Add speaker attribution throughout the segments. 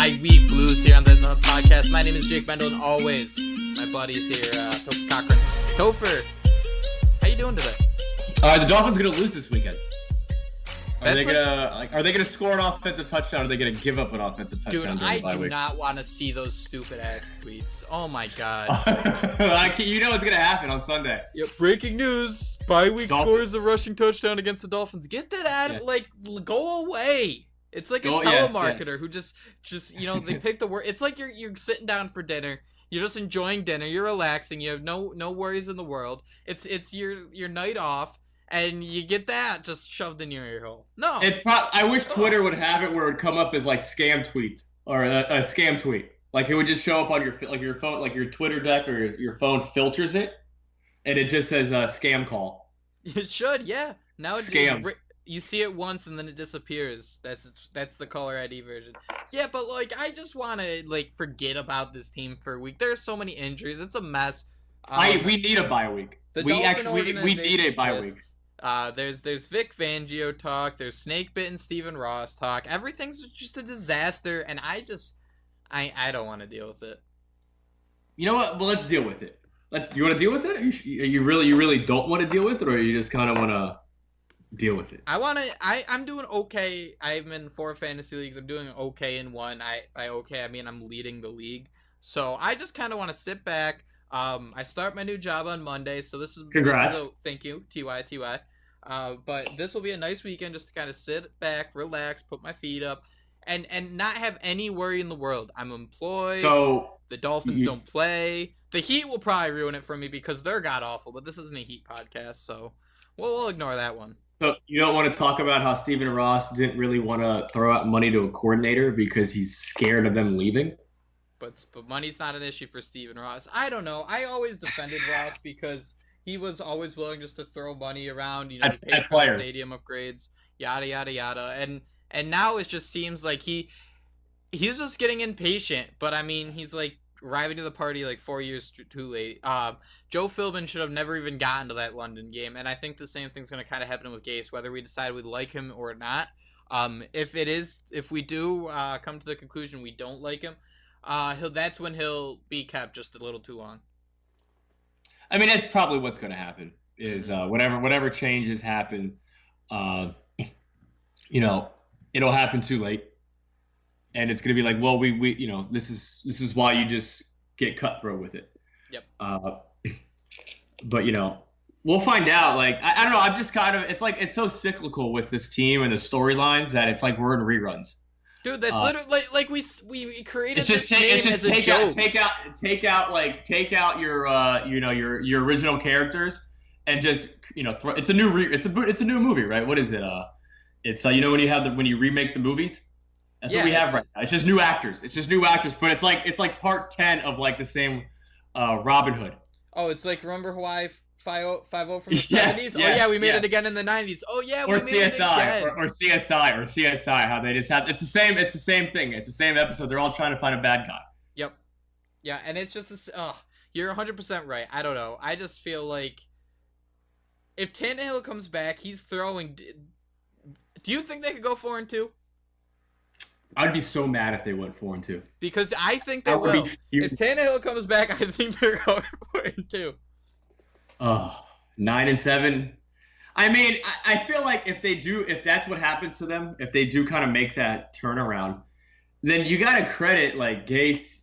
Speaker 1: bi-week blues here on the podcast. My name is Jake Bendel, and always my buddies here, Topher Cochran. Topher, how you doing today?
Speaker 2: The Dolphins gonna lose this weekend. Are they gonna score an offensive touchdown, or are they gonna give up an offensive touchdown?
Speaker 1: Dude, I do not want to see those stupid ass tweets. Oh my god.
Speaker 2: You know what's gonna happen on Sunday.
Speaker 1: Yep. Breaking news: bi-week
Speaker 2: Dolphins.
Speaker 1: scores a rushing touchdown against the Dolphins. Get that out! Like, go away. It's like a telemarketer who just they pick the word. It's like you're sitting down for dinner. You're just enjoying dinner. You're relaxing. You have no worries in the world. It's your night off. And you get that just shoved in your ear hole. No.
Speaker 2: I wish Twitter would have it where it would come up as like scam tweets or a scam tweet. Like it would just show up on your phone, like your Twitter deck or your phone filters it, and it just says scam call.
Speaker 1: It should, yeah. Now it's
Speaker 2: scam.
Speaker 1: You see it once and then it disappears. That's the caller ID version. Yeah, but like I just want to like forget about this team for a week. There's so many injuries. It's a mess.
Speaker 2: We need a bye week. We need a bye week.
Speaker 1: There's Vic Fangio talk. There's snake bitten Stephen Ross talk. Everything's just a disaster, and I don't want to deal with it.
Speaker 2: You know what? Well, let's deal with it. You want to deal with it? You really don't want to deal with it, or you just kind of want to deal with it?
Speaker 1: I'm doing okay. I'm in 4 fantasy leagues. I'm doing okay in 1. I mean I'm leading the league. So I just kind of want to sit back. I start my new job on Monday, so this is
Speaker 2: congrats.
Speaker 1: Thank you, TY. But this will be a nice weekend just to kind of sit back, relax, put my feet up, and not have any worry in the world. I'm employed.
Speaker 2: So
Speaker 1: the Dolphins don't play. The Heat will probably ruin it for me because they're god awful. But this isn't a Heat podcast, so we'll ignore that one.
Speaker 2: So you don't want to talk about how Stephen Ross didn't really want to throw out money to a coordinator because he's scared of them leaving?
Speaker 1: But money's not an issue for Stephen Ross. I don't know. I always defended Ross because he was always willing just to throw money around. You know, he paid for the stadium upgrades, yada yada yada. And now it just seems like he's just getting impatient. But I mean, he's like arriving to the party like 4 years too late. Joe Philbin should have never even gotten to that London game, and I think the same thing's going to kind of happen with Gase, whether we decide we like him or not. If we do come to the conclusion we don't like him, that's when he'll be kept just a little too long.
Speaker 2: I mean, that's probably what's going to happen. Is whatever changes happen, it'll happen too late, and it's going to be like, well, we this is why you just get cutthroat with it.
Speaker 1: Yep.
Speaker 2: But we'll find out. Like I don't know. I'm just kind of it's so cyclical with this team and the storylines that it's like we're in reruns.
Speaker 1: Dude, that's literally like we created this name as a joke.
Speaker 2: Take out your original characters and just it's a new movie, right? What is it? It's when you remake the movies. That's what we have right now. It's just new actors. But it's like part 10 of like the same Robin Hood.
Speaker 1: Oh, it's like remember Hawaii 5-0 from the 70s?
Speaker 2: Yes,
Speaker 1: oh yeah, we made it again in the 90s. Oh yeah, we made it again.
Speaker 2: Or CSI, how they just have it's the same thing. It's the same episode. They're all trying to find a bad guy.
Speaker 1: Yep. Yeah, and it's just this you're 100% right. I don't know. I just feel like if Tannehill comes back, he's throwing. Do you think they could go 4-2?
Speaker 2: I'd be so mad if they went 4-2.
Speaker 1: Because I think they will. If Tannehill comes back, I think they're going 4-2.
Speaker 2: 9-7. I mean, I feel like if that's what happens to them, if they do kind of make that turnaround, then you got to credit like Gase,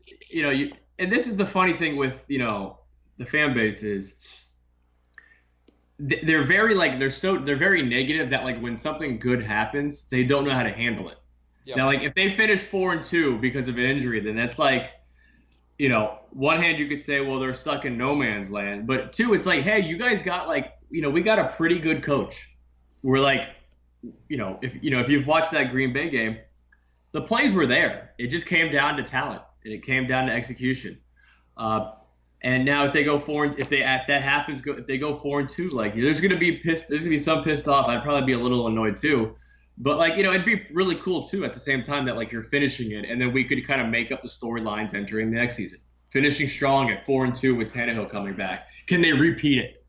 Speaker 2: and this is the funny thing with, the fan base is they're very like, they're very negative that like when something good happens, they don't know how to handle it. Yep. Now, like if they finish 4-2 because of an injury, then that's like, one hand you could say, well, they're stuck in no man's land. But two, it's like, hey, you guys got like, we got a pretty good coach. We're like, if you've watched that Green Bay game, the plays were there. It just came down to talent and it came down to execution. And now if they go if they go 4-2, like there's gonna be some pissed off. I'd probably be a little annoyed too. But like, it'd be really cool too at the same time that like you're finishing it, and then we could kind of make up the storylines entering the next season. Finishing strong at 4-2 with Tannehill coming back. Can they repeat it?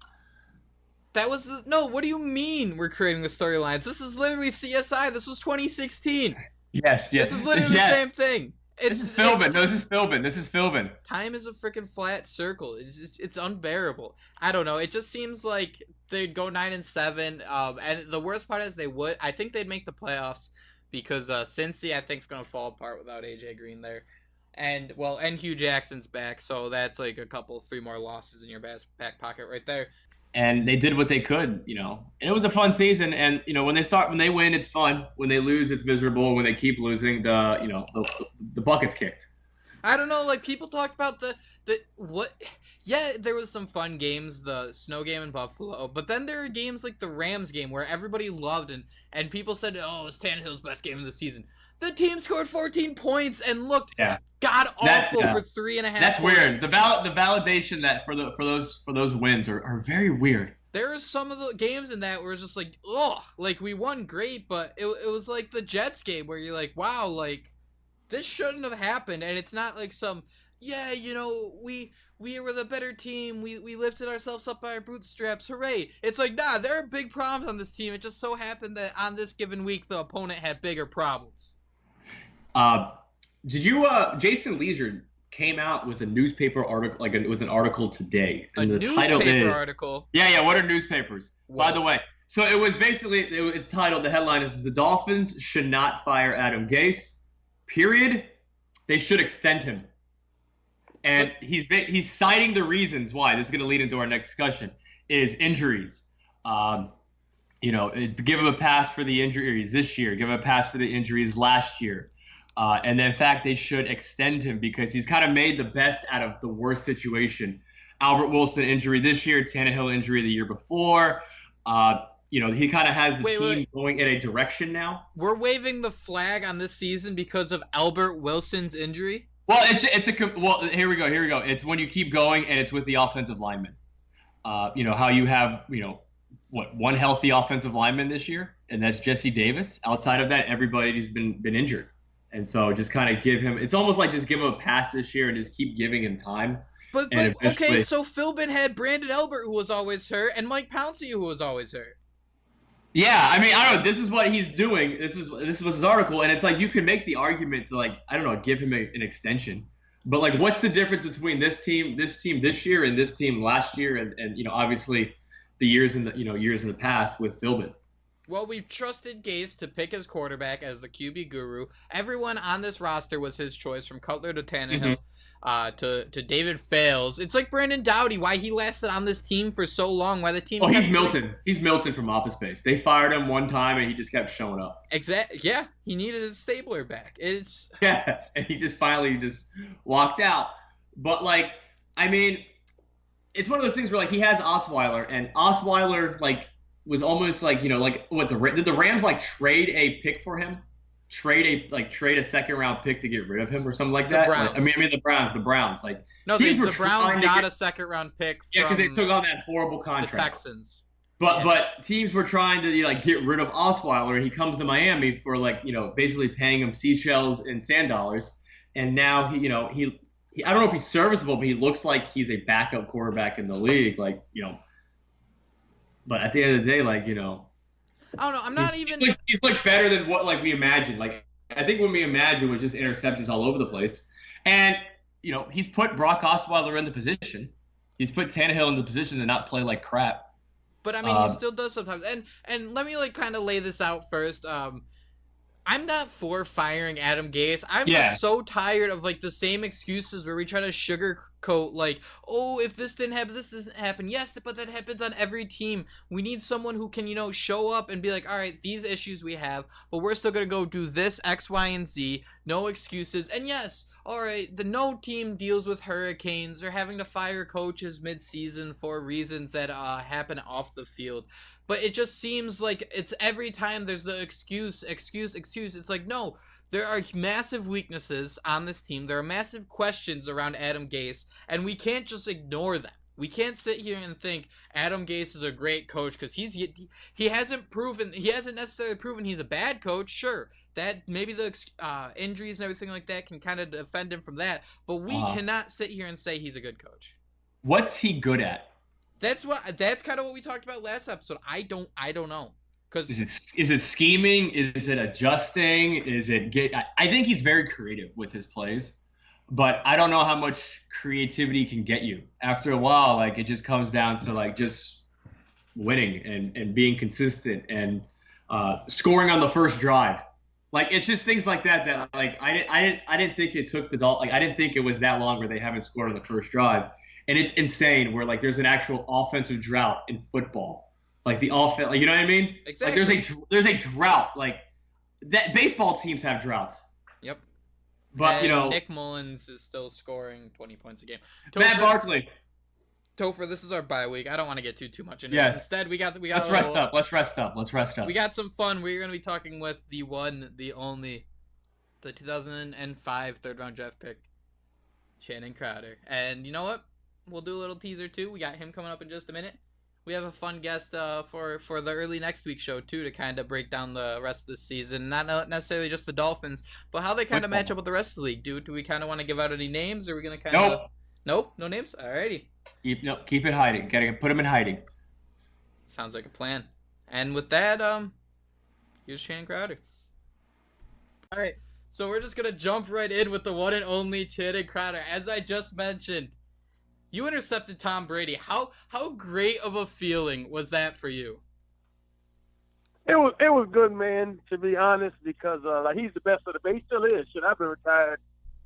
Speaker 1: That was no. What do you mean we're creating the storylines? This is literally CSI. This was 2016.
Speaker 2: Yes.
Speaker 1: This is literally the same thing.
Speaker 2: This is Philbin. No, this is Philbin. This is Philbin.
Speaker 1: Time is a freaking flat circle. It's unbearable. I don't know. It just seems like they'd go 9-7. And the worst part is I think they'd make the playoffs because Cincy I think is gonna fall apart without AJ Green there. And Hugh Jackson's back, so that's like 3 more losses in your back pocket right there.
Speaker 2: And they did what they could, and it was a fun season. And when they win, it's fun. When they lose, it's miserable. When they keep losing, the bucket's kicked.
Speaker 1: I don't know, like people talked about there was some fun games, the snow game in Buffalo, but then there are games like the Rams game where everybody loved and people said, oh, it's Tannehill's best game of the season. The team scored 14 points and looked god awful for 3.5.
Speaker 2: That's
Speaker 1: points.
Speaker 2: Weird. The validation that for those wins are very weird.
Speaker 1: There are some of the games in that where it's just like, like we won great, but it was like the Jets game where you're like, wow, like this shouldn't have happened. And it's not like we were the better team. We lifted ourselves up by our bootstraps. Hooray. It's like, nah, there are big problems on this team. It just so happened that on this given week, the opponent had bigger problems.
Speaker 2: Did you Jason Leisure came out with a newspaper article, with an article today, and the title is
Speaker 1: article.
Speaker 2: Yeah. What are newspapers? Whoa. By the way, so it was basically it's titled. The headline is "The Dolphins should not fire Adam Gase. Period. They should extend him." And he's citing the reasons why. This is going to lead into our next discussion. Is injuries. Give him a pass for the injuries this year. Give him a pass for the injuries last year. And in fact, they should extend him because he's kind of made the best out of the worst situation. Albert Wilson injury this year, Tannehill injury the year before. He kind of has the team going in a direction now.
Speaker 1: We're waving the flag on this season because of Albert Wilson's injury?
Speaker 2: Well, here we go. It's when you keep going and it's with the offensive linemen. How you have, one healthy offensive lineman this year, and that's Jesse Davis. Outside of that, everybody's been injured. And so just kind of it's almost like just give him a pass this year and just keep giving him time.
Speaker 1: But okay, so Philbin had Brandon Albert, who was always hurt, and Mike Pouncey, who was always hurt.
Speaker 2: Yeah, I mean, I don't know. This is what he's doing. This was his article, and it's like you can make the argument to give him an extension. But what's the difference between this team this year and this team last year, and obviously the years in the past with Philbin?
Speaker 1: Well, we've trusted Gase to pick his quarterback as the QB guru. Everyone on this roster was his choice, from Cutler to Tannehill to David Fales. It's like Brandon Doughty, why he lasted on this team for so long, why the team...
Speaker 2: Oh, he's Milton. He's Milton from Office Space. They fired him one time, and he just kept showing up.
Speaker 1: Exactly. Yeah, he needed his stapler back.
Speaker 2: Yes, and he just finally walked out. But, it's one of those things where, he has Osweiler, and Osweiler, was almost did the Rams trade a pick for him? Trade a second round pick to get rid of him or something like that?
Speaker 1: Browns.
Speaker 2: The Browns.
Speaker 1: No, the Browns got a second round pick from
Speaker 2: because they took on that horrible contract.
Speaker 1: The Texans.
Speaker 2: But teams were trying to get rid of Osweiler, and he comes to Miami for basically paying him seashells and sand dollars, and now he I don't know if he's serviceable, but he looks like he's a backup quarterback in the league, But at the end of the day, I don't know. I'm not even. He's better than what we imagined. I think what we imagined was just interceptions all over the place, and he's put Brock Osweiler in the position. He's put Tannehill in the position to not play like crap.
Speaker 1: But he still does sometimes. And let me kind of lay this out first. I'm not for firing Adam Gase. I'm just so tired of the same excuses where we try to sugarcoat if this didn't happen, this doesn't happen. Yes, but that happens on every team. We need someone who can, show up and be like, all right, these issues we have, but we're still going to go do this, X, Y, and Z. No excuses. And yes, all right, no team deals with hurricanes or having to fire coaches mid-season for reasons that happen off the field. But it just seems like it's every time there's the excuse. It's no, there are massive weaknesses on this team. There are massive questions around Adam Gase, and we can't just ignore them. We can't sit here and think Adam Gase is a great coach because he hasn't necessarily proven he's a bad coach. Sure, that maybe the injuries and everything like that can kind of defend him from that, but we cannot sit here and say he's a good coach.
Speaker 2: What's he good at?
Speaker 1: That's kind of what we talked about last episode. I don't know. Because
Speaker 2: is it scheming? Is it adjusting? I think he's very creative with his plays, but I don't know how much creativity can get you. After a while, like it just comes down to like just winning and being consistent and scoring on the first drive. Like it's just things like that like I didn't think it took I didn't think it was that long where they haven't scored on the first drive. And it's insane where like there's an actual offensive drought in football. Like the offense, like, you know what I mean?
Speaker 1: Exactly.
Speaker 2: Like there's a drought. Like that baseball teams have droughts.
Speaker 1: Yep.
Speaker 2: But
Speaker 1: and Nick Mullins is still scoring 20 points a game.
Speaker 2: Matt Barkley.
Speaker 1: Topher, this is our bye week. I don't want to get too much into this. Instead, we got. Let's
Speaker 2: rest up. Let's rest up.
Speaker 1: We got some fun. We're going to be talking with the one, the only, the 2005 third-round draft pick, Channing Crowder. And you know what? We'll do a little teaser too. We got him coming up in just a minute. We have a fun guest for the early next week show too, to kind of break down the rest of the season. Not necessarily just the Dolphins, but how they kind of match up with the rest of the league. Do we kind of want to give out any names, or are we going to kind of? Nope, no names. Alrighty.
Speaker 2: Keep it hiding. Gotta put him in hiding.
Speaker 1: Sounds like a plan. And with that, here's Channing Crowder. All right, so we're just gonna jump right in with the one and only Channing Crowder. As I just mentioned, you intercepted Tom Brady. How great of a feeling was that for you?
Speaker 3: It was good, man. To be honest, because like he's the best of the best. He still is. Shit, I've been retired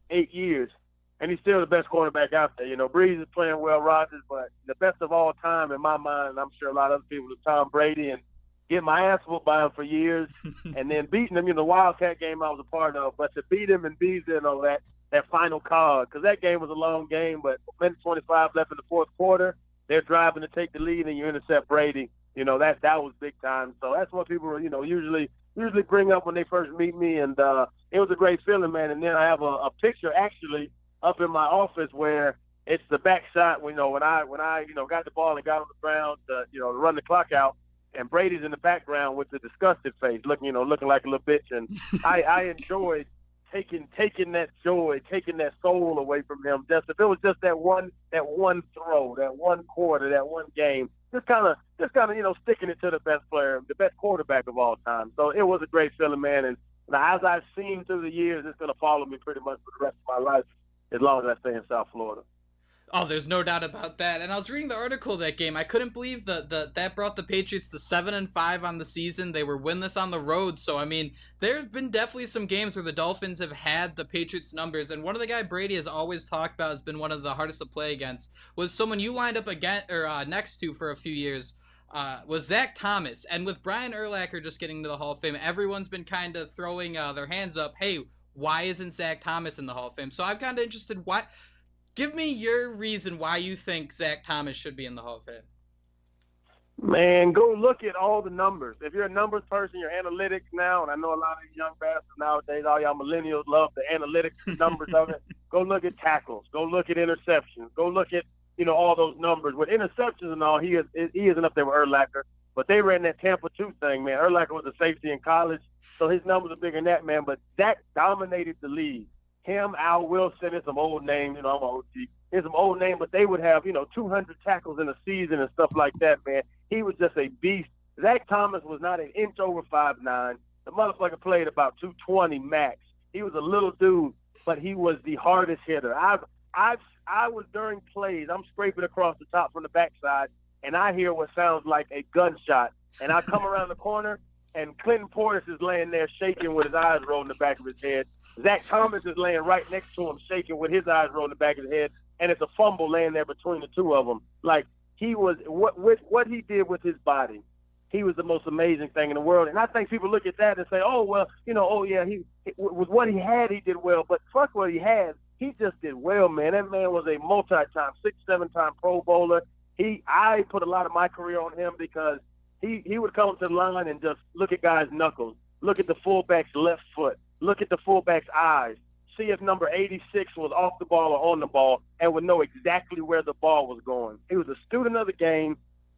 Speaker 3: 8 years. And he's still the best quarterback out there. You know, Breeze is playing well, Rodgers, but the best of all time in my mind, and I'm sure a lot of other people, is Tom Brady. And getting my ass whooped by him for years and then beating him in the Wildcat game I was a part of. But to beat him and be, you know, that final card, because that game was a long game, but minute 25 left in the fourth quarter, they're driving to take the lead, and you intercept Brady. You know, that was big time. So that's what people, you know, usually bring up when they first meet me. And it was a great feeling, man. And then I have a picture, actually, up in my office where it's the back shot, you know, when I you know, got the ball and got on the ground to, you know, to run the clock out, and Brady's in the background with the disgusted face, looking like a little bitch. And I enjoyed taking that joy, taking that soul away from him. Just if it was just that one throw, that one quarter, that one game, just kind of, you know, sticking it to the best player, the best quarterback of all time. So it was a great feeling, man. And as I've seen through the years, it's going to follow me pretty much for the rest of my life, as long as I stay in South Florida.
Speaker 1: Oh, there's no doubt about that. And I was reading the article of that game. I couldn't believe that brought the Patriots to 7-5 on the season. They were winless on the road. So, I mean, there's been definitely some games where the Dolphins have had the Patriots numbers. And one of the guys Brady has always talked about has been one of the hardest to play against was someone you lined up next to for a few years. Was Zach Thomas. And with Brian Urlacher just getting to the Hall of Fame, everyone's been kind of throwing their hands up. Hey, why isn't Zach Thomas in the Hall of Fame? So I'm kind of interested. Give me your reason why you think Zach Thomas should be in the Hall of Fame.
Speaker 3: Man, go look at all the numbers. If you're a numbers person, you're analytics now, and I know a lot of these young bastards nowadays, all y'all millennials love the analytics numbers of it. Go look at tackles. Go look at interceptions. Go look at, you know, all those numbers. With interceptions and all, he isn't up there with Urlacher, but they ran that Tampa 2 thing, man. Urlacher was a safety in college, so his numbers are bigger than that, man. But Zach dominated the league. Him, Al Wilson, it's some old names, you know, I'm an OG. It's some old name, but they would have, you know, 200 tackles in a season and stuff like that, man. He was just a beast. Zach Thomas was not an inch over 5'9". The motherfucker played about 220 max. He was a little dude, but he was the hardest hitter. I was during plays, I'm scraping across the top from the backside, and I hear what sounds like a gunshot. And I come around the corner, and Clinton Portis is laying there shaking with his eyes rolling the back of his head. Zach Thomas is laying right next to him, shaking with his eyes rolling the back of his head, and it's a fumble laying there between the two of them. Like, he was what he did with his body. He was the most amazing thing in the world. And I think people look at that and say, oh, well, you know, oh, yeah, he with what he had, he did well. But fuck what he had. He just did well, man. That man was a multi-time, 6-7-time Pro Bowler. I put a lot of my career on him because he would come to the line and just look at guys' knuckles, look at the fullback's left foot, look at the fullback's eyes, see if number 86 was off the ball or on the ball, and would know exactly where the ball was going. He was a student of the game.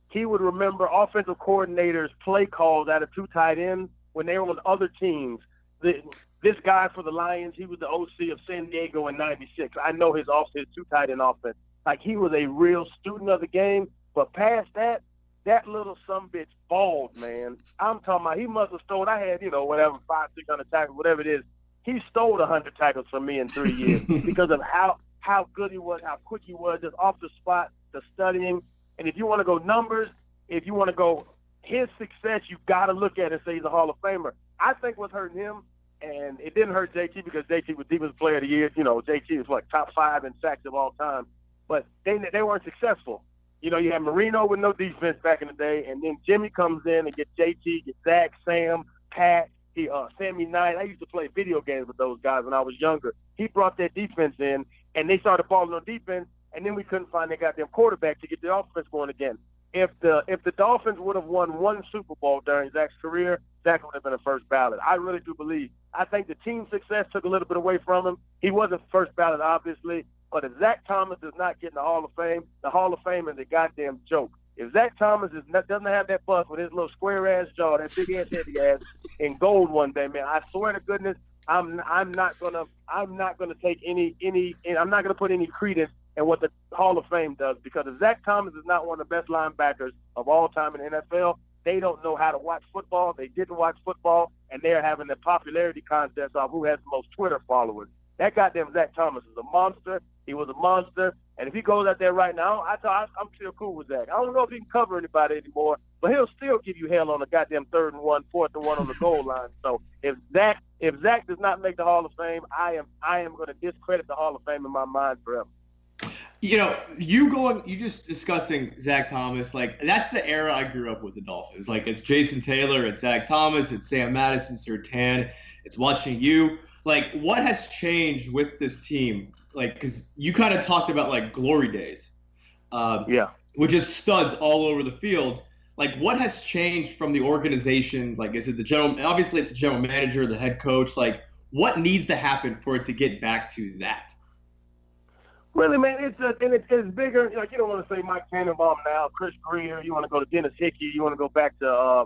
Speaker 3: He would remember offensive coordinators' play calls out of 2 tight ends when they were on other teams. This guy for the Lions, he was the OC of San Diego in '96. I know his 2 tight end offense. Like, he was a real student of the game. But past that, that little sumbitch balled, man. I'm talking about he must have stole. I had, whatever, 500-600 tackles, whatever it is. He stole 100 tackles from me in 3 years because of how good he was, how quick he was, just off the spot, the studying. And if you want to go numbers, if you want to go his success, you got to look at it and say he's a Hall of Famer. I think what's hurting him, and it didn't hurt JT because JT was Defensive Player of the Year. JT was top 5 in sacks of all time. But they weren't successful. You had Marino with no defense back in the day, and then Jimmy comes in and gets JT, gets Zach, Sam, Pat, Sammy Knight. I used to play video games with those guys when I was younger. He brought that defense in, and they started balling on defense, and then we couldn't find their goddamn quarterback to get the offense going again. If the Dolphins would have won one Super Bowl during Zach's career, Zach would have been a first ballot. I really do believe. I think the team success took a little bit away from him. He wasn't first ballot, obviously. But if Zach Thomas does not get in the Hall of Fame is a goddamn joke. If Zach Thomas doesn't have that bust with his little square-ass jaw, that big-ass heavy ass, in gold one day, man, I swear to goodness, I'm not gonna take I'm not gonna put any credence in what the Hall of Fame does, because if Zach Thomas is not one of the best linebackers of all time in the NFL, they don't know how to watch football. They didn't watch football, and they're having the popularity contest of who has the most Twitter followers. That goddamn Zach Thomas is a monster. He was a monster. And if he goes out there right now, I'm still cool with Zach. I don't know if he can cover anybody anymore, but he'll still give you hell on a goddamn 3rd and 1, 4th and 1 on the goal line. So if Zach does not make the Hall of Fame, I am going to discredit the Hall of Fame in my mind forever.
Speaker 2: You just discussing Zach Thomas, that's the era I grew up with the Dolphins. It's Jason Taylor, it's Zach Thomas, it's Sam Madison, Surtain, it's watching you. What has changed with this team? Because you kind of talked about glory days, with just studs all over the field. What has changed from the organization? Is it obviously it's the general manager, the head coach. What needs to happen for it to get back to that?
Speaker 3: Really, man, it's bigger. You don't want to say Mike Tannenbaum now, Chris Greer. You want to go to Dennis Hickey. You want to go back to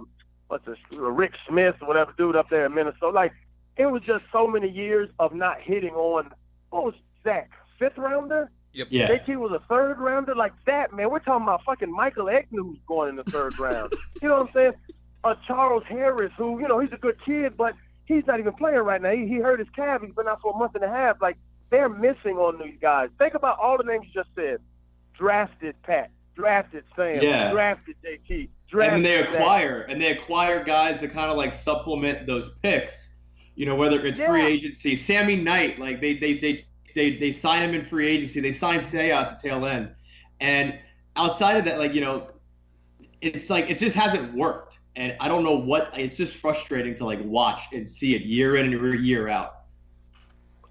Speaker 3: Rick Smith or whatever dude up there in Minnesota. It was just so many years of not hitting on. What was Zach, 5th rounder?
Speaker 1: Yep.
Speaker 2: Yeah.
Speaker 3: JT was a 3rd rounder. That, man, we're talking about fucking Michael Egnew's going in the 3rd round. You know what I'm saying? Charles Harris, who, he's a good kid, but he's not even playing right now. He hurt his calf. He's been out for a month and a half. They're missing on these guys. Think about all the names you just said. Drafted Pat, drafted Sam, drafted JT, drafted
Speaker 2: and they acquire guys that kind of supplement those picks. Whether it's free agency, Sammy Knight, they sign him in free agency. They sign Say at the tail end, and outside of that, it's it just hasn't worked. And I don't know what. It's just frustrating to watch and see it year in and year out.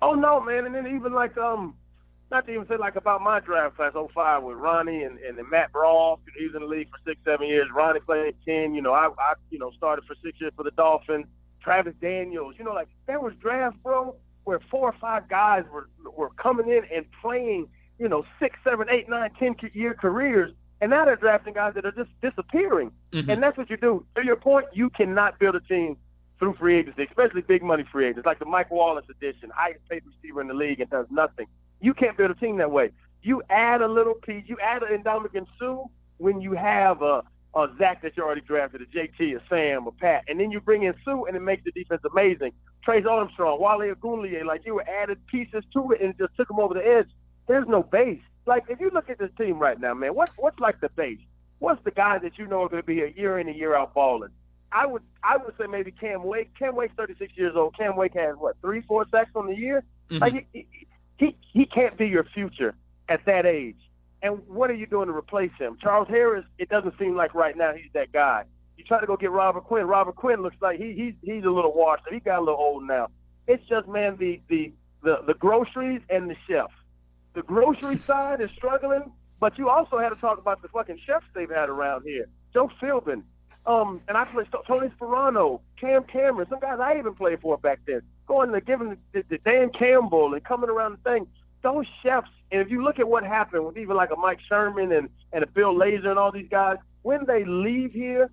Speaker 3: Oh no, man! And then even not to even say about my draft class 05 with Ronnie and Matt Brawl. He was in the league for 6-7 years. Ronnie played 10. I started for 6 years for the Dolphins. Travis Daniels, there was drafts, bro, where 4 or 5 guys were coming in and playing, 6, 7, 8, 9, 10-year careers, and now they're drafting guys that are just disappearing. Mm-hmm. And that's what you do. To your point, you cannot build a team through free agency, especially big money free agents, like the Mike Wallace edition, highest paid receiver in the league and does nothing. You can't build a team that way. You add a little piece, you add an Ndamukong Suh when you have a Zach that you already drafted, a JT, a Sam, a Pat, and then you bring in Sue, and it makes the defense amazing. Trace Armstrong, Wale Ogunleye, you were added pieces to it and just took them over the edge. There's no base. If you look at this team right now, man, what's the base? What's the guys that are going to be a year in and year out balling? I would say maybe Cam Wake. Cam Wake's 36 years old. Cam Wake has 3-4 sacks on the year. Mm-hmm. He can't be your future at that age. And what are you doing to replace him? Charles Harris, it doesn't seem like right now he's that guy. You try to go get Robert Quinn. Robert Quinn looks like he's a little washed. He got a little old now. It's just, man, the groceries and the chef. The grocery side is struggling, but you also had to talk about the fucking chefs they've had around here. Joe Philbin, and I played Tony Sperano, Cam Cameron, some guys I even played for back then, going to giving the Dan Campbell and coming around the thing. Those chefs, and if you look at what happened with even like a Mike Sherman and a Bill Lazor and all these guys, when they leave here,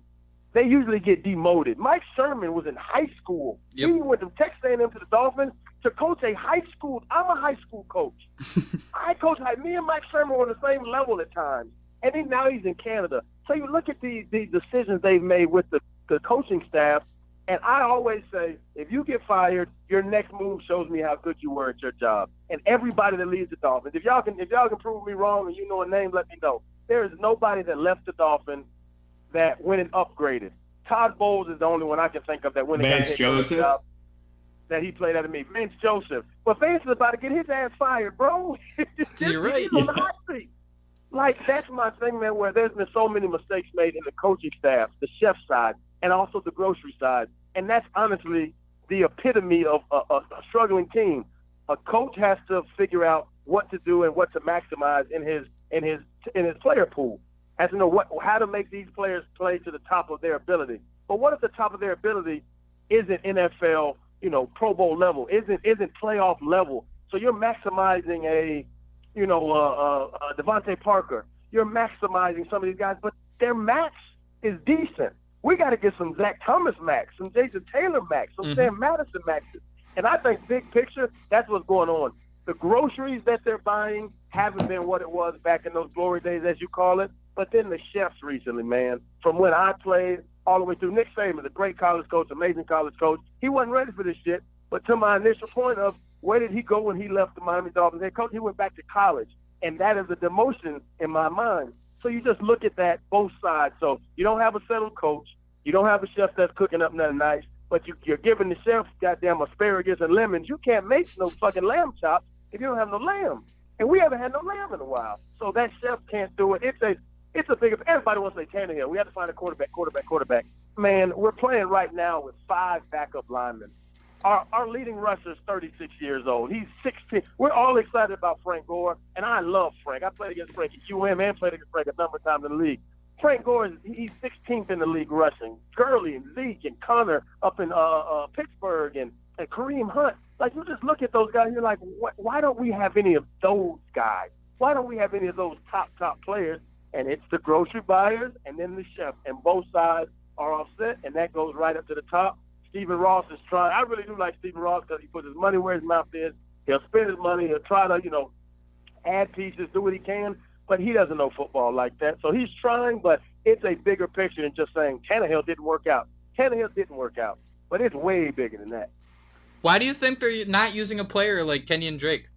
Speaker 3: they usually get demoted. Mike Sherman was in high school. Yep. He went from Texas A&M to the Dolphins to coach a high school. I'm a high school coach. Me and Mike Sherman were on the same level at times. and now he's in Canada. So you look at the decisions they've made with the coaching staff, and I always say, if you get fired, your next move shows me how good you were at your job. And everybody that leaves the Dolphins, if y'all can prove me wrong and you know a name, let me know. There is nobody that left the Dolphins that went and upgraded. Todd Bowles is the only one I can think of that went and got a job that he played under me. Vance Joseph. But Vance is about to get his ass fired, bro.
Speaker 1: You're right.
Speaker 3: He's on the hot seat. Like, that's my thing, man, where there's been so many mistakes made in the coaching staff, the chef side, and also the grocery side. And that's honestly the epitome of a struggling team. A coach has to figure out what to do and what to maximize in his player pool. Has to know how to make these players play to the top of their ability. But what if the top of their ability isn't NFL, Pro Bowl level, isn't playoff level? So you're maximizing a Devontae Parker. You're maximizing some of these guys, but their max is decent. We got to get some Zach Thomas max, some Jason Taylor max, some Sam Madison maxes. And I think big picture, that's what's going on. The groceries that they're buying haven't been what it was back in those glory days, as you call it. But then the chefs recently, man, from when I played all the way through, Nick Saban, a great college coach, amazing college coach, he wasn't ready for this shit. But to my initial point of where did he go when he left the Miami Dolphins head coach, he went back to college. And that is a demotion in my mind. So you just look at that, both sides. So you don't have a settled coach. You don't have a chef that's cooking up nothing nice. But you're giving the chef goddamn asparagus and lemons. You can't make no fucking lamb chops if you don't have no lamb. And we haven't had no lamb in a while. So that chef can't do it. It's a big – everybody wants to say Tannehill. We have to find a quarterback. Man, we're playing right now with 5 backup linemen. Our leading rusher is 36 years old. He's 16. We're all excited about Frank Gore, and I love Frank. I played against Frank at UM and played against Frank a number of times in the league. Frank Gore, he's 16th in the league rushing. Gurley and Zeke and Connor up in Pittsburgh and Kareem Hunt. Like, you just look at those guys, you're like, why don't we have any of those guys? Why don't we have any of those top players? And it's the grocery buyers and then the chef, and both sides are offset, and that goes right up to the top. Stephen Ross is trying. I really do like Stephen Ross because he puts his money where his mouth is. He'll spend his money. He'll try to, add pieces, do what he can, but he doesn't know football like that. So he's trying, but it's a bigger picture than just saying Tannehill didn't work out. Tannehill didn't work out, but it's way bigger than that.
Speaker 1: Why do you think they're not using a player like Kenyon Drake?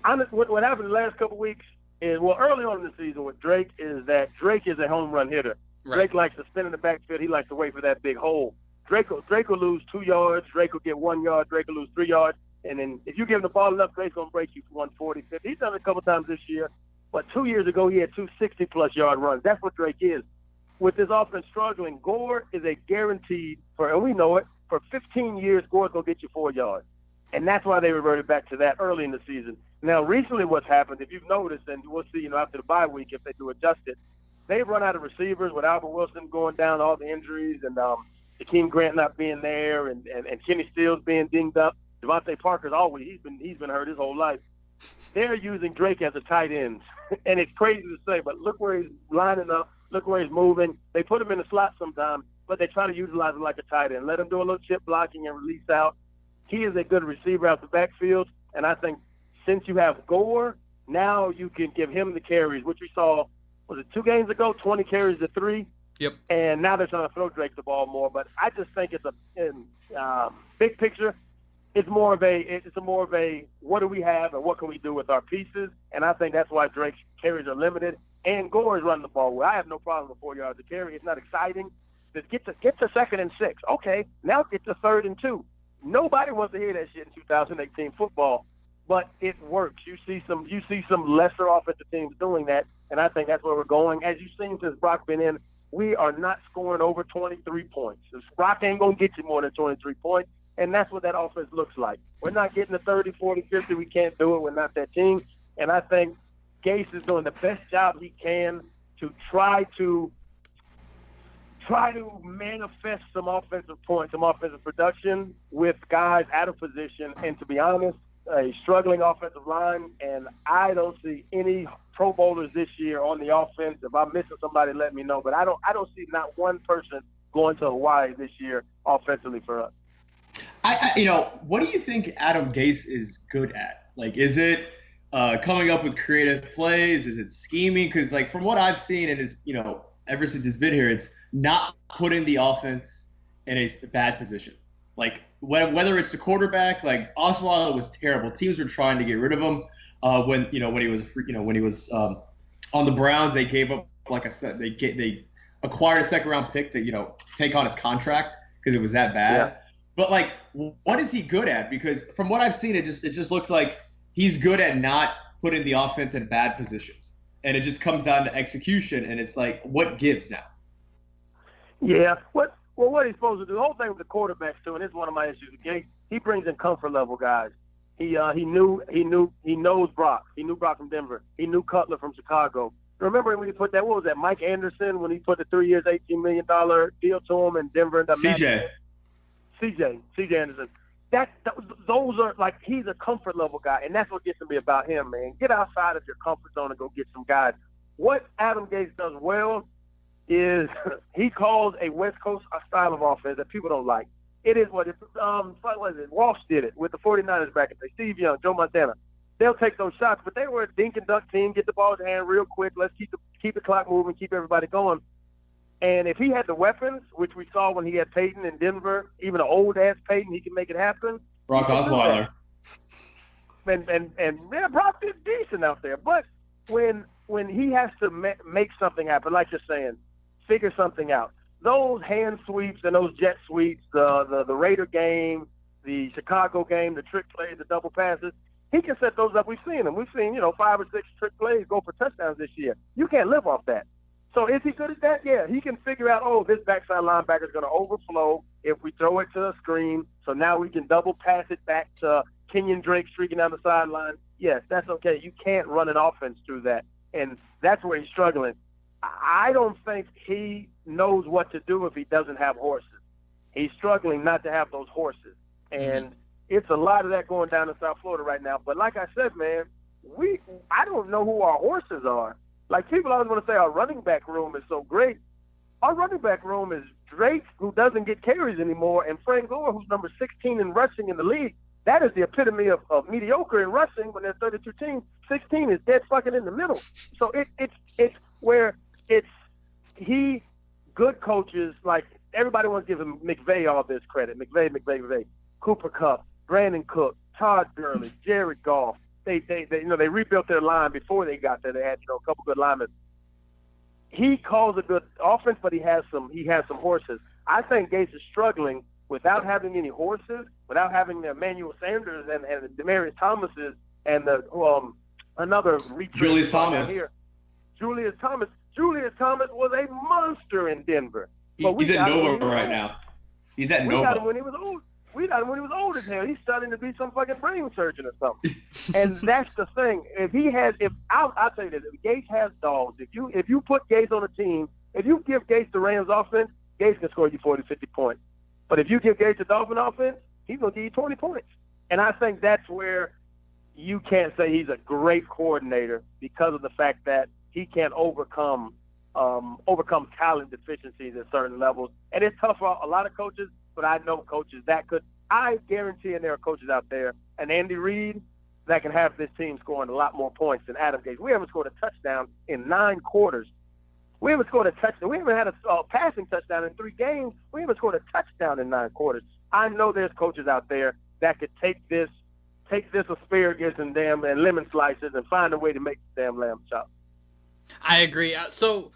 Speaker 3: What happened the last couple of weeks is, early on in the season with Drake is that Drake is a home run hitter. Right. Drake likes to spin in the backfield. He likes to wait for that big hole. Drake will lose 2 yards. Drake will get 1 yard. Drake will lose 3 yards. And then if you give him the ball enough, Drake's going to break you for 140, 50. He's done it a couple times this year. But 2 years ago, he had 2 60-plus yard runs. That's what Drake is. With this offense struggling, Gore is a guaranteed, and we know it, for 15 years, Gore's going to get you 4 yards. And that's why they reverted back to that early in the season. Now, recently what's happened, if you've noticed, and we'll see, after the bye week if they do adjust it, they've run out of receivers with Albert Wilson going down, all the injuries, and Hakeem Grant not being there, and Kenny Stills being dinged up. Devontae Parker's always he's been hurt his whole life. They're using Drake as a tight end, and it's crazy to say, but look where he's lining up, look where he's moving. They put him in the slot sometimes, but they try to utilize him like a tight end. Let him do a little chip blocking and release out. He is a good receiver out the backfield, and I think since you have Gore, now you can give him the carries, which we saw. Was it 2 games ago? 20 carries to 3.
Speaker 1: Yep.
Speaker 3: And now they're trying to throw Drake the ball more. But I just think it's a big picture. It's more of a what do we have and what can we do with our pieces? And I think that's why Drake's carries are limited. And Gore is running the ball well. I have no problem with 4 yards to carry. It's not exciting. Just get to 2nd and 6. Okay, now get to 3rd and 2. Nobody wants to hear that shit in 2018 football. But it works. You see some lesser offensive teams doing that, and I think that's where we're going. As you've seen since Brock been in, we are not scoring over 23 points. Brock ain't going to get you more than 23 points, and that's what that offense looks like. We're not getting to 30, 40, 50. We can't do it. We're not that team. And I think Gase is doing the best job he can to try to manifest some offensive points, some offensive production with guys out of position. And to be honest, a struggling offensive line, and I don't see any Pro Bowlers this year on the offense. If I'm missing somebody, let me know. But I don't see not one person going to Hawaii this year offensively for us.
Speaker 2: What do you think Adam Gase is good at? Like, is it coming up with creative plays? Is it scheming? Because like from what I've seen, and it's ever since it's been here, it's not putting the offense in a bad position. Like whether it's the quarterback, like Osweiler was terrible. Teams were trying to get rid of him when he was on the Browns. They gave up, like I said, they acquired a second-round pick to take on his contract because it was that bad. Yeah. But like, what is he good at? Because from what I've seen, it just looks like he's good at not putting the offense in bad positions, and it just comes down to execution. And it's like, what gives now?
Speaker 3: Yeah. What he's supposed to do? The whole thing with the quarterbacks too, and this is one of my issues with Gase. He brings in comfort level guys. He knows Brock. He knew Brock from Denver. He knew Cutler from Chicago. Remember when he put that? What was that? Mike Anderson when he put the 3 years, $18 million deal to him in Denver.
Speaker 2: CJ Anderson. Those are like, he's a comfort level guy, and that's what gets to be about him, man. Get outside of your comfort zone and go get some guys. What Adam Gase does well is he calls a West Coast style of offense that people don't like. It is what Walsh did it with the 49ers back in the day. Steve Young, Joe Montana. They'll take those shots, but they were a dink and dunk team. Get the ball in hand real quick. Let's keep the clock moving, keep everybody going. And if he had the weapons, which we saw when he had Peyton in Denver, even an old-ass Peyton, he can make it happen. Brock Osweiler.
Speaker 3: And Brock did decent out there. But when he has to make something happen, like you're saying, figure something out. Those hand sweeps and those jet sweeps, the Raider game, the Chicago game, the trick plays, the double passes, he can set those up. We've seen them. We've seen, 5 or 6 trick plays go for touchdowns this year. You can't live off that. So is he good at that? Yeah, he can figure out, this backside linebacker is going to overflow if we throw it to a screen. So now we can double pass it back to Kenyon Drake streaking down the sideline. Yes, that's okay. You can't run an offense through that. And that's where he's struggling. I don't think he knows what to do if he doesn't have horses. He's struggling not to have those horses. And it's a lot of that going down in South Florida right now. But like I said, man, I don't know who our horses are. Like, people always want to say our running back room is so great. Our running back room is Drake, who doesn't get carries anymore, and Frank Gore, who's number 16 in rushing in the league. That is the epitome of mediocre in rushing when there's 32 teams. 16 is dead fucking in the middle. So it's where good coaches, like, everybody wants to give him McVay all this credit. McVay. Cooper Kupp, Brandon Cook, Todd Gurley, Jared Goff. They rebuilt their line before they got there. They had a couple good linemen. He calls a good offense, but he has some horses. I think Gase is struggling without having any horses, without having the Emmanuel Sanders and the Demaryius Thomases and the another
Speaker 2: Julius Thomas.
Speaker 3: Julius Thomas was a monster in Denver.
Speaker 2: He's at Nova right now. He's at Nova.
Speaker 3: We got him when he was old. Old as hell. He's starting to be some fucking brain surgeon or something. And that's the thing. I'll tell you this, if Gase has dogs, if you put Gase on a team, if you give Gase the Rams offense, Gase can score you 40, 50 points. But if you give Gase the Dolphin offense, he's going to give you 20 points. And I think that's where you can't say he's a great coordinator because of the fact that he can't overcome talent deficiencies at certain levels. And it's tough for a lot of coaches, but I know coaches that could. I guarantee, and there are coaches out there, and Andy Reid, that can have this team scoring a lot more points than Adam Gase. We haven't scored a touchdown in 9 quarters. We haven't scored a touchdown. We haven't had a passing touchdown in 3 games. We haven't scored a touchdown in 9 quarters. I know there's coaches out there that could take this asparagus and lemon slices and find a way to make the damn lamb chop.
Speaker 1: I agree. So,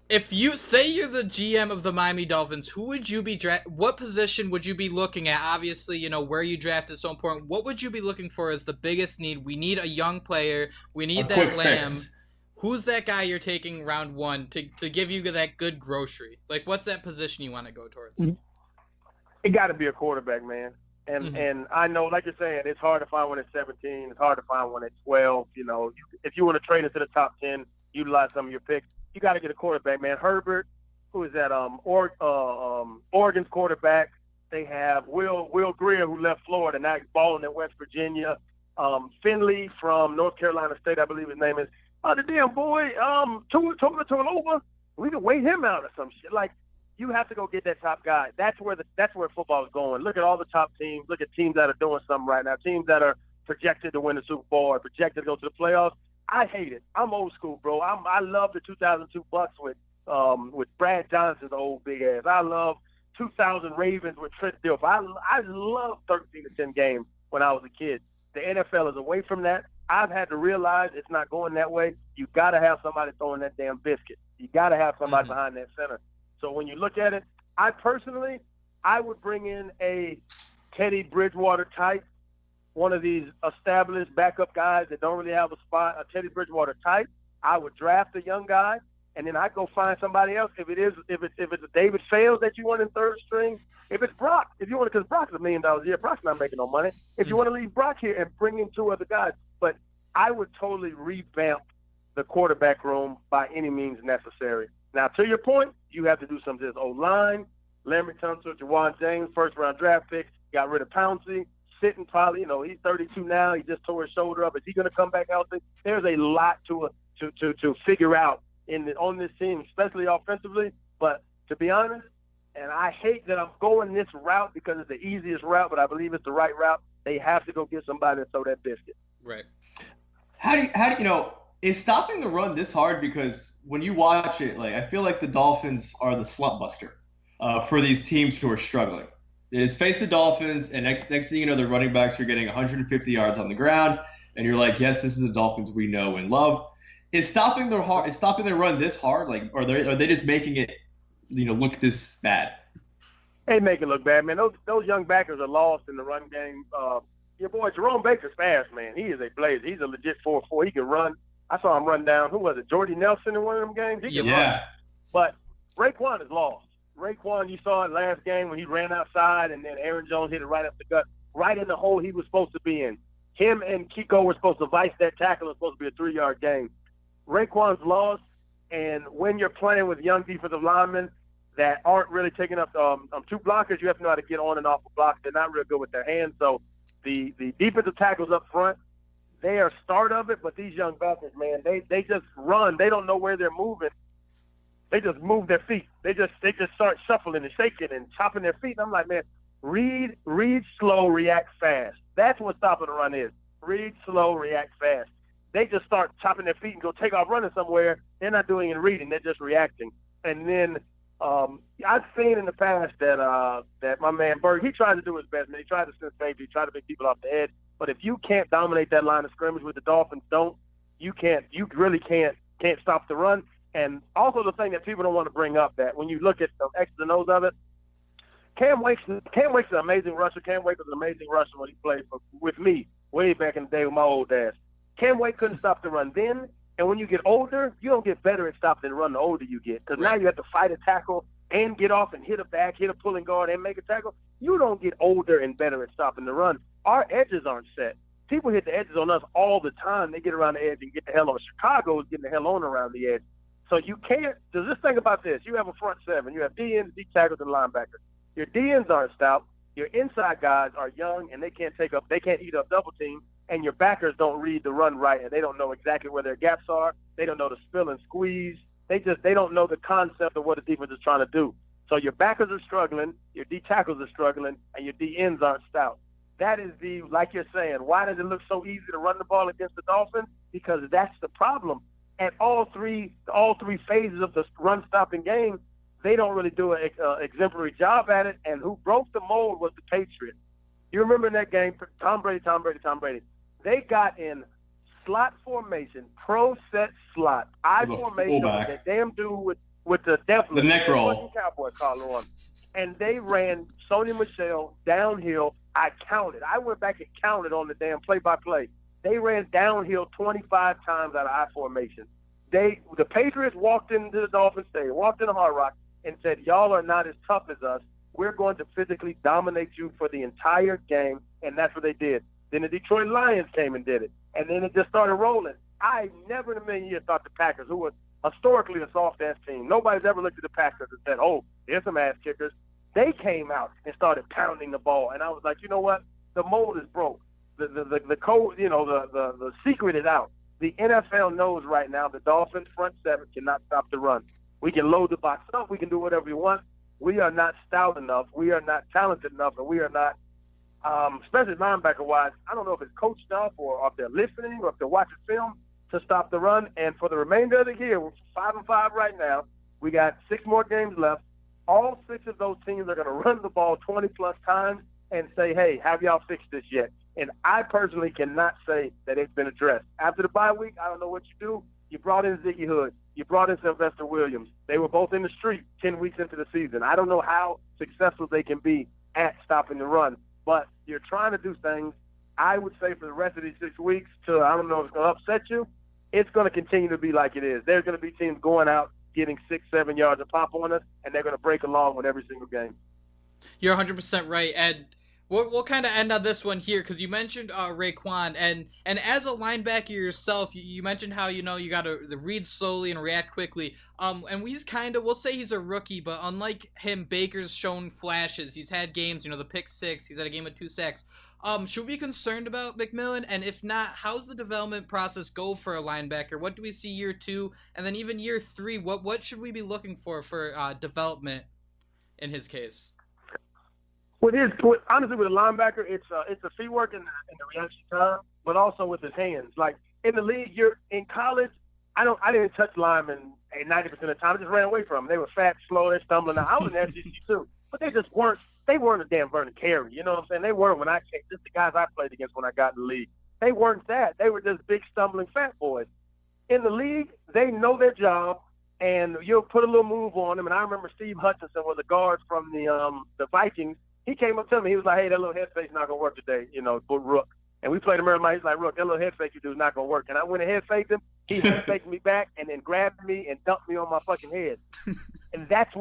Speaker 1: if you say you're the GM of the Miami Dolphins, who would you be what position would you be looking at? Obviously, where you draft is so important. What would you be looking for as the biggest need? We need a young player. We need that lamb.
Speaker 2: Fix.
Speaker 1: Who's that guy you're taking round 1 to give you that good grocery? Like, what's that position you want to go towards?
Speaker 3: It got to be a quarterback, man. And I know, like you're saying, it's hard to find one at 17. It's hard to find one at 12. If you want to trade into the top 10, utilize some of your picks. You got to get a quarterback, man. Herbert, who is that? Oregon's quarterback. They have Will Greer, who left Florida, now he's balling at West Virginia. Finley from North Carolina State, I believe his name is. The damn boy, Tuilaova. We can wait him out or some shit. Like, you have to go get that top guy. That's where football is going. Look at all the top teams. Look at teams that are doing something right now. Teams that are projected to win the Super Bowl or projected to go to the playoffs. I hate it. I'm old school, bro. I love the 2002 Bucks with Brad Johnson's old big ass. I love 2000 Ravens with Trent Dilfer. I love 13-10 games when I was a kid. The NFL is away from that. I've had to realize it's not going that way. You got to have somebody throwing that damn biscuit. You got to have somebody behind that center. So when you look at it, I would bring in a Teddy Bridgewater type, one of these established backup guys that don't really have a spot, a Teddy Bridgewater type. I would draft a young guy, and then I'd go find somebody else. If it's a David Fales that you want in third string, if it's Brock, because Brock's $1 million a year, Brock's not making no money. If you want to leave Brock here and bring in 2 other guys, but I would totally revamp the quarterback room by any means necessary. Now, to your point, you have to do something to this O-line. Larry Tunsil, Jawan James, first-round draft picks, got rid of Pouncey, sitting probably, he's 32 now. He just tore his shoulder up. Is he going to come back healthy? There's a lot to figure out on this team, especially offensively. But to be honest, and I hate that I'm going this route because it's the easiest route, but I believe it's the right route. They have to go get somebody to throw that biscuit.
Speaker 1: Right.
Speaker 2: How do is stopping the run this hard? Because when you watch it, I feel like the Dolphins are the slump buster for these teams who are struggling. They just face the Dolphins, and next thing you know, their running backs are getting 150 yards on the ground, and you're like, yes, this is the Dolphins we know and love. Is stopping their run this hard? Are they just making it, look this bad?
Speaker 3: They make it look bad, man. Those young backers are lost in the run game. Your boy Jerome Baker's fast, man. He is a blazer. He's a legit 4.4. He can run. I saw him run down. Who was it? Jordy Nelson in one of them games. He can run. But Raekwon is lost. Raekwon, you saw it last game when he ran outside, and then Aaron Jones hit it right up the gut, right in the hole he was supposed to be in. Him and Kiko were supposed to vice that tackle. It was supposed to be a 3-yard game. Raekwon's lost, and when you're playing with young defensive linemen that aren't really taking up 2 blockers, you have to know how to get on and off a block. They're not real good with their hands. So the defensive tackles up front, they are start of it, but these young backers, man, they just run. They don't know where they're moving. They just move their feet. They just start shuffling and shaking and chopping their feet. And I'm like, man, read slow, react fast. That's what stopping the run is. Read slow, react fast. They just start chopping their feet and go take off running somewhere. They're not doing any reading. They're just reacting. And then I've seen in the past that my man Berg, he tried to do his best, man. He tried to send safety. He tried to pick people off the edge. But if you can't dominate that line of scrimmage with the Dolphins, you really can't stop the run. And also the thing that people don't want to bring up, that when you look at the X's and O's of it, Cam Wake's an amazing rusher. Cam Wake was an amazing rusher when he played with me way back in the day with my old ass. Cam Wake couldn't stop the run then, and when you get older, you don't get better at stopping the run the older you get, because now you have to fight a tackle and get off and hit a back, hit a pulling guard, and make a tackle. You don't get older and better at stopping the run. Our edges aren't set. People hit the edges on us all the time. They get around the edge and get the hell on. Chicago is getting the hell on around the edge. So you can't – just think about this. You have a front seven. You have DNs, D tackles, and linebackers. Your DNs aren't stout. Your inside guys are young, and they can't eat up double team. And your backers don't read the run right, and they don't know exactly where their gaps are. They don't know the spill and squeeze. They don't know the concept of what the defense is trying to do. So your backers are struggling, your D tackles are struggling, and your D ends aren't stout. That is like you're saying, why does it look so easy to run the ball against the Dolphins? Because that's the problem. At all three phases of the run-stopping game, they don't really do an exemplary job at it. And who broke the mold was the Patriots. You remember in that game, Tom Brady. They got in slot formation, pro set slot, I formation with that damn dude with the
Speaker 2: neck roll
Speaker 3: Cowboy collar on, and they ran Sony Michel downhill. I went back and counted on the damn play-by-play. They ran downhill 25 times out of I formation. The Patriots walked into the Dolphins Stadium, walked into Hard Rock, and said, y'all are not as tough as us. We're going to physically dominate you for the entire game, and that's what they did. Then the Detroit Lions came and did it, and then it just started rolling. I never in a million years thought the Packers, who were historically a soft-ass team, nobody's ever looked at the Packers and said, oh, there's some ass kickers. They came out and started pounding the ball, and I was like, you know what? The mold is broke. The code, the secret is out. The NFL knows right now the Dolphins front seven cannot stop the run. We can load the box up. We can do whatever we want. We are not stout enough. We are not talented enough, and we are not especially linebacker-wise. I don't know if it's coached up or if they're listening or if they're watching film to stop the run. And for the remainder of the year, we're 5-5 right now. We got 6 more games left. All 6 of those teams are going to run the ball 20-plus times and say, hey, have y'all fixed this yet? And I personally cannot say that it's been addressed. After the bye week, I don't know what you do. You brought in Ziggy Hood. You brought in Sylvester Williams. They were both in the street 10 weeks into the season. I don't know how successful they can be at stopping the run, but you're trying to do things. I would say for the rest of these 6 weeks, I don't know if it's going to upset you, it's going to continue to be like it is. There's going to be teams going out, getting 6-7 yards a pop on us, and they're going to break along with every single game.
Speaker 1: You're 100% right, Ed. We'll kind of end on this one here because you mentioned Raekwon, and as a linebacker yourself, you mentioned how you got to read slowly and react quickly. And we'll say he's a rookie, but unlike him, Baker's shown flashes. He's had games, the pick 6. He's had a game with 2 sacks. Should we be concerned about McMillan? And if not, how's the development process go for a linebacker? What do we see year 2, and then even year 3? What should we be looking for development in his case?
Speaker 3: Honestly, with a linebacker, it's a feet work in the reaction time, but also with his hands. Like in the league, in college. I didn't touch linemen 90% of the time. I just ran away from them. They were fat, slow, they're stumbling. Now, I was in the SEC too, but they just weren't. They weren't a damn Vernon Carey. You know what I'm saying? They weren't when I came. Just the guys I played against when I got in the league. They weren't that. They were just big, stumbling fat boys. In the league, they know their job, and you'll put a little move on them. And I remember Steve Hutchinson was a guard from the Vikings. He came up to me. He was like, hey, that little head fake is not going to work today, but Rook. And we played him early. He's like, Rook, that little head fake you do is not going to work. And I went and head faked him. He head faked me back and then grabbed me and dumped me on my fucking head. And that's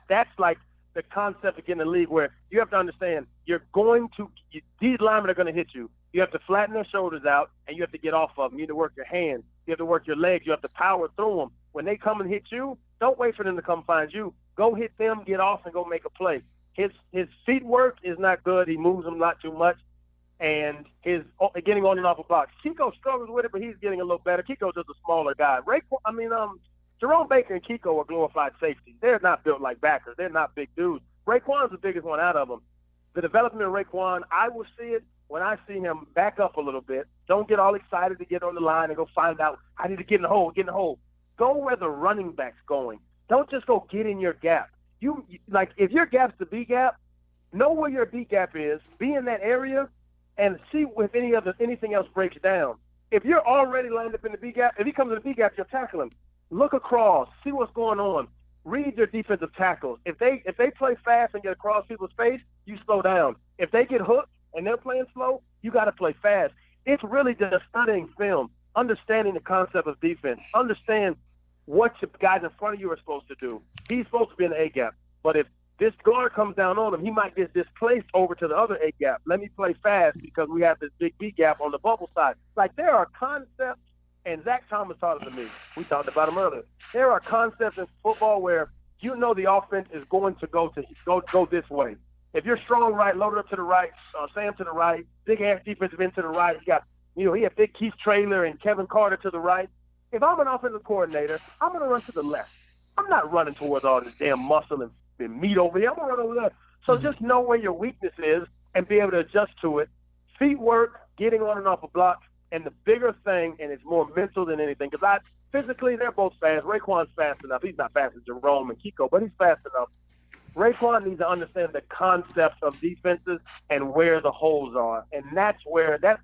Speaker 3: that's like the concept of getting in the league where you have to understand these linemen are going to hit you. You have to flatten their shoulders out and you have to get off of them. You have to work your hands. You have to work your legs. You have to power through them. When they come and hit you, don't wait for them to come find you. Go hit them, get off, and go make a play. His feet work is not good. He moves them not too much. And his getting on and off of blocks. Kiko struggles with it, but he's getting a little better. Kiko's just a smaller guy. Jerome Baker and Kiko are glorified safeties. They're not built like backers. They're not big dudes. Raekwon's the biggest one out of them. The development of Raekwon, I will see it when I see him back up a little bit. Don't get all excited to get on the line and go find out, I need to get in the hole. Go where the running back's going. Don't just go get in your gap. If your gap's the B gap, know where your B gap is, be in that area, and see if anything else breaks down. If you're already lined up in the B gap, if he comes in the B gap, you'll tackle him. Look across, see what's going on. Read your defensive tackles. If they play fast and get across people's face, you slow down. If they get hooked and they're playing slow, you got to play fast. It's really just studying film, understanding the concept of defense, understand what the guys in front of you are supposed to do. He's supposed to be in the A gap, but if this guard comes down on him, he might get displaced over to the other A gap. Let me play fast because we have this big B gap on the bubble side. Like there are concepts, and Zach Thomas taught it to me. We talked about him earlier. There are concepts in football where the offense is going to go this way. If you're strong right, load it up to the right, Sam to the right, big ass defensive end to the right. He had big Keith Traylor and Kevin Carter to the right. If I'm an offensive coordinator, I'm going to run to the left. I'm not running towards all this damn muscle and meat over here. I'm going to run over there. So just know where your weakness is and be able to adjust to it. Feet work, getting on and off a block, and the bigger thing, and it's more mental than anything, because physically they're both fast. Raekwon's fast enough. He's not fast as Jerome and Kiko, but he's fast enough. Raekwon needs to understand the concepts of defenses and where the holes are. And that's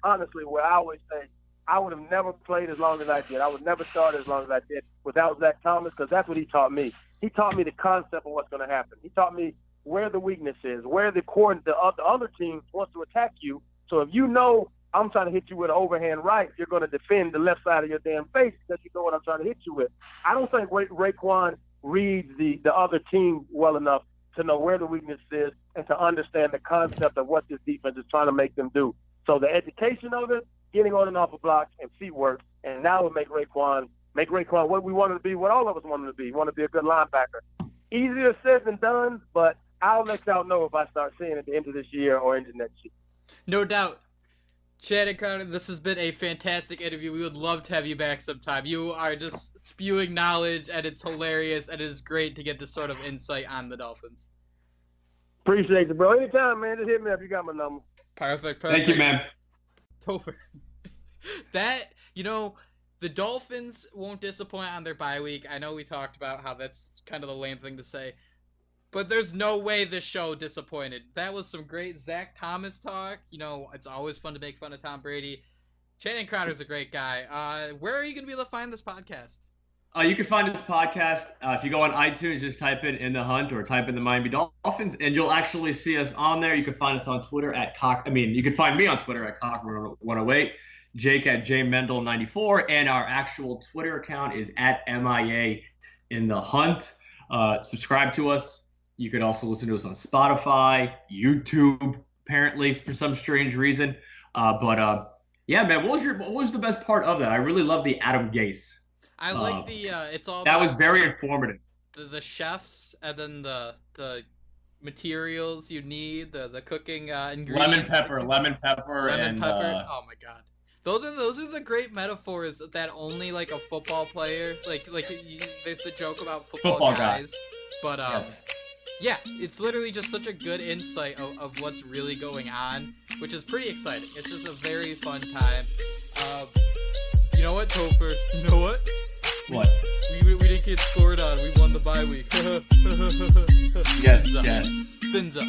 Speaker 3: honestly where I always say, I would have never played as long as I did. I would never start as long as I did without Zach Thomas, because that's what he taught me. He taught me the concept of what's going to happen. He taught me where the weakness is, where the other team wants to attack you. So if you know I'm trying to hit you with an overhand right, you're going to defend the left side of your damn face because you know what I'm trying to hit you with. I don't think Raekwon reads the other team well enough to know where the weakness is and to understand the concept of what this defense is trying to make them do. So the education of it, getting on and off of blocks and feet work, and now we'll make Raekwon what we want him to be, what all of us want him to be. We want to be a good linebacker. Easier said than done, but I'll let y'all know if I start seeing it at the end of this year or into next year.
Speaker 1: No doubt. Channing Crowder, this has been a fantastic interview. We would love to have you back sometime. You are just spewing knowledge, and it's hilarious, and it is great to get this sort of insight on the Dolphins.
Speaker 3: Appreciate it, bro. Anytime, man. Just hit me up. You got my number.
Speaker 1: Perfect.
Speaker 2: Thank you, man.
Speaker 1: Topher. The Dolphins won't disappoint on their bye week. I know we talked about how that's kind of the lame thing to say, but there's no way this show disappointed. That was some great Zach Thomas talk. It's always fun to make fun of Tom Brady. Channing Crowder's a great guy. Where are you going to be able to find this podcast?
Speaker 2: You can find this podcast if you go on iTunes, just type in the Hunt or type in the Miami Dolphins, and you'll actually see us on there. You can find us on Twitter you can find me on Twitter at Cock108, Jake at JMendel94, and our actual Twitter account is at MIA in the Hunt. Subscribe to us. You can also listen to us on Spotify, YouTube, apparently for some strange reason. Yeah, man, what was the best part of that? I really love the Adam Gase.
Speaker 1: I like it's all
Speaker 2: that was very informative.
Speaker 1: The chefs and then the materials you need, the cooking ingredients.
Speaker 2: Lemon pepper.
Speaker 1: Oh my god, those are the great metaphors that only like a football player there's the joke about football guys, but yes. Yeah, it's literally just such a good insight of what's really going on, which is pretty exciting. It's just a very fun time. You know what, Topher? You know what?
Speaker 2: What?
Speaker 1: We didn't get scored on. We won the bye week.
Speaker 2: Yes.
Speaker 1: Fins up.